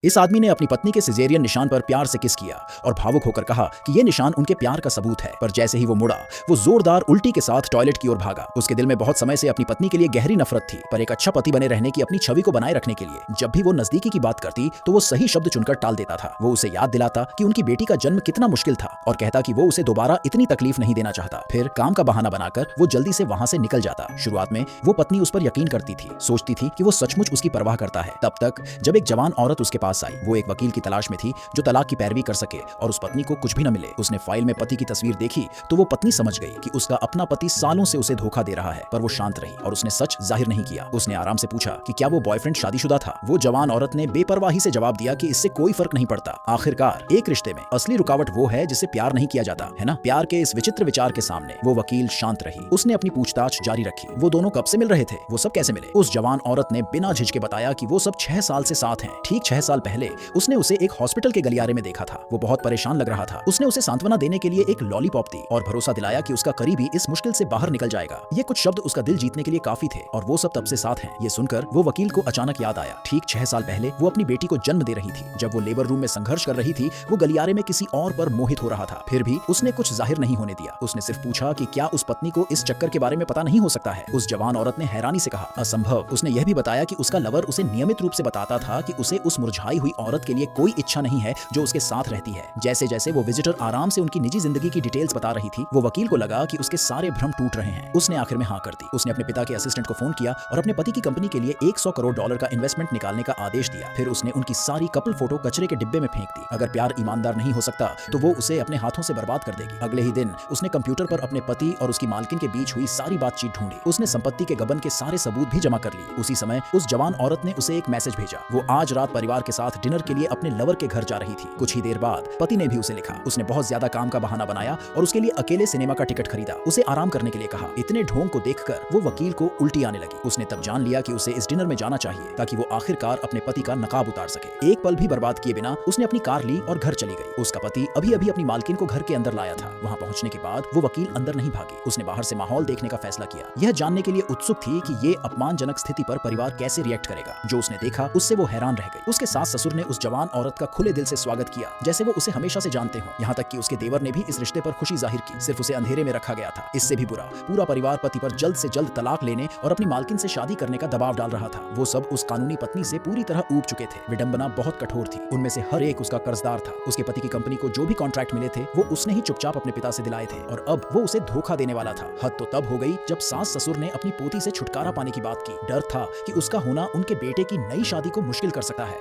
इस आदमी ने अपनी पत्नी के सिजेरियन निशान पर प्यार से किस किया और भावुक होकर कहा कि यह निशान उनके प्यार का सबूत है। पर जैसे ही वो मुड़ा, वो जोरदार उल्टी के साथ टॉयलेट की ओर भागा। उसके दिल में बहुत समय से अपनी पत्नी के लिए गहरी नफरत थी, पर एक अच्छा पति बने रहने की अपनी छवि को बनाए रखने के लिए जब भी वो नजदीकी की बात करती तो वो सही शब्द चुनकर टाल देता था। वो उसे याद दिलाता कि उनकी बेटी का जन्म कितना मुश्किल था और कहता कि वो उसे दोबारा इतनी तकलीफ नहीं देना चाहता। फिर काम का बहाना बनाकर वो जल्दी से वहां से निकल जाता। शुरुआत में वो पत्नी उस पर यकीन करती थी, सोचती थी कि वो सचमुच उसकी परवाह करता है। तब तक जब एक जवान औरत उसके पास आई। वो एक वकील की तलाश में थी जो तलाक की पैरवी कर सके और उस पत्नी को कुछ भी न मिले। उसने फाइल में पति की तस्वीर देखी तो वो पत्नी समझ गई कि उसका अपना पति सालों से उसे धोखा दे रहा है, पर वो शांत रही और उसने सच जाहिर नहीं किया। उसने आराम से पूछा कि क्या वो बॉयफ्रेंड शादीशुदा था। वो जवान औरत ने बेपरवाही से जवाब दिया कि इससे कोई फर्क नहीं पड़ता। आखिरकार एक रिश्ते में असली रुकावट वो है जिसे प्यार नहीं किया जाता, है ना। प्यार के इस विचित्र विचार के सामने वो वकील शांत रही। उसने अपनी पूछताछ जारी रखी। वो दोनों कब से मिल रहे थे, वो सब कैसे मिले। उस जवान औरत ने बिना झिझके बताया कि वो सब 6 साल से साथ हैं। ठीक 6 साल पहले उसने उसे एक हॉस्पिटल के गलियारे में देखा था। वो बहुत परेशान लग रहा था। उसने उसे सांत्वना देने के लिए एक लॉलीपॉप दी और भरोसा दिलाया कि उसका करीबी इस मुश्किल से बाहर निकल जाएगा। ये कुछ शब्द उसका दिल जीतने के लिए काफी थे और वो सब तब से साथ हैं। ये सुनकर वो वकील को अचानक याद आया, ठीक 6 साल पहले वो अपनी बेटी को जन्म दे रही थी। जब वो लेबर रूम में संघर्ष कर रही थी, वो गलियारे में किसी और पर मोहित हो रहा था। फिर भी उसने कुछ जाहिर नहीं होने दिया। उसने सिर्फ पूछा कि क्या उस पत्नी को इस चक्कर के बारे में पता नहीं हो सकता है। उस जवान औरत ने हैरानी से कहा, असंभव। उसने यह भी बताया कि उसका लवर उसे नियमित रूप से बताता था कि उसे उस मुरझाई हुई औरत के लिए कोई इच्छा नहीं है जो उसके साथ रहती है। जैसे जैसे वो विजिटर आराम से उनकी निजी जिंदगी की डिटेल्स बता रही थी, वो वकील को लगा कि उसके सारे भ्रम टूट रहे हैं। उसने आखिर में हाँ कर दी। उसने अपने पिता के असिस्टेंट को फोन किया और अपने पति की कंपनी के लिए $100 करोड़ का इन्वेस्टमेंट निकालने का आदेश दिया। फिर उसने उनकी सारी कपल फोटो कचरे के डिब्बे में फेंक दी। अगर प्यार ईमानदार नहीं हो सकता तो वो उसे अपने हाथों से बर्बाद कर देगी। अगले ही दिन उसने कंप्यूटर पर अपने पति और उसकी मालकिन के बीच हुई सारी बातचीत ढूंढी। उसने संपत्ति के गबन के सारे सबूत भी जमा कर लिए। उसी समय उस जवान औरत ने उसे एक मैसेज भेजा। वो आज रात परिवार के साथ डिनर के लिए अपने लवर के घर जा रही थी। कुछ ही देर बाद पति ने भी उसे लिखा। उसने बहुत ज्यादा काम का बहाना बनाया और उसके लिए अकेले सिनेमा का टिकट खरीदा। उसे आराम करने के लिए कहा। इतने ढोंग को देखकर वो वकील को उल्टी आने लगी। उसने तब जान लिया कि उसे इस डिनर में जाना चाहिए ताकि वो आखिरकार अपने पति का नकाब उतार सके। एक पल भी बर्बाद किए बिना उसने अपनी कार ली और घर चली गई। उसका पति अभी अभी अपनी मालकिन को घर के अंदर लाया था। वहां पहुंचने के बाद वो वकील अंदर नहीं भागी। उसने बाहर से माहौल देखने का फैसला किया, यह जानने के लिए उत्सुक थी कि ये अपमानजनक स्थिति पर परिवार कैसे रिएक्ट करेगा। जो उसने देखा उससे वो हैरान रह गई। उसके सास ससुर ने उस जवान औरत का खुले दिल से स्वागत किया जैसे वो उसे हमेशा से जानते हो। यहाँ तक कि उसके देवर ने भी इस रिश्ते पर खुशी जाहिर की। सिर्फ उसे अंधेरे में रखा गया था। इससे भी बुरा, पूरा परिवार पति पर जल्द से जल्द तलाक लेने और अपनी मालकिन से शादी करने का दबाव डाल रहा था। वो सब उस कानूनी पत्नी से पूरी तरह ऊब चुके थे। विडंबना बहुत कठोर थी। उनमें से हर एक उसका कर्जदार था। उसके पति की कंपनी को जो भी कॉन्ट्रैक्ट मिले थे वो उसने ही चुपचाप अपने पिता से दिलाए थे और अब वो उसे धोखा देने वाला था। हद तो तब हो गई जब सास ससुर ने अपनी पोती से छुटकारा पाने की बात की। डर था कि उसका होना उनके बेटे की नई शादी को मुश्किल कर सकता है।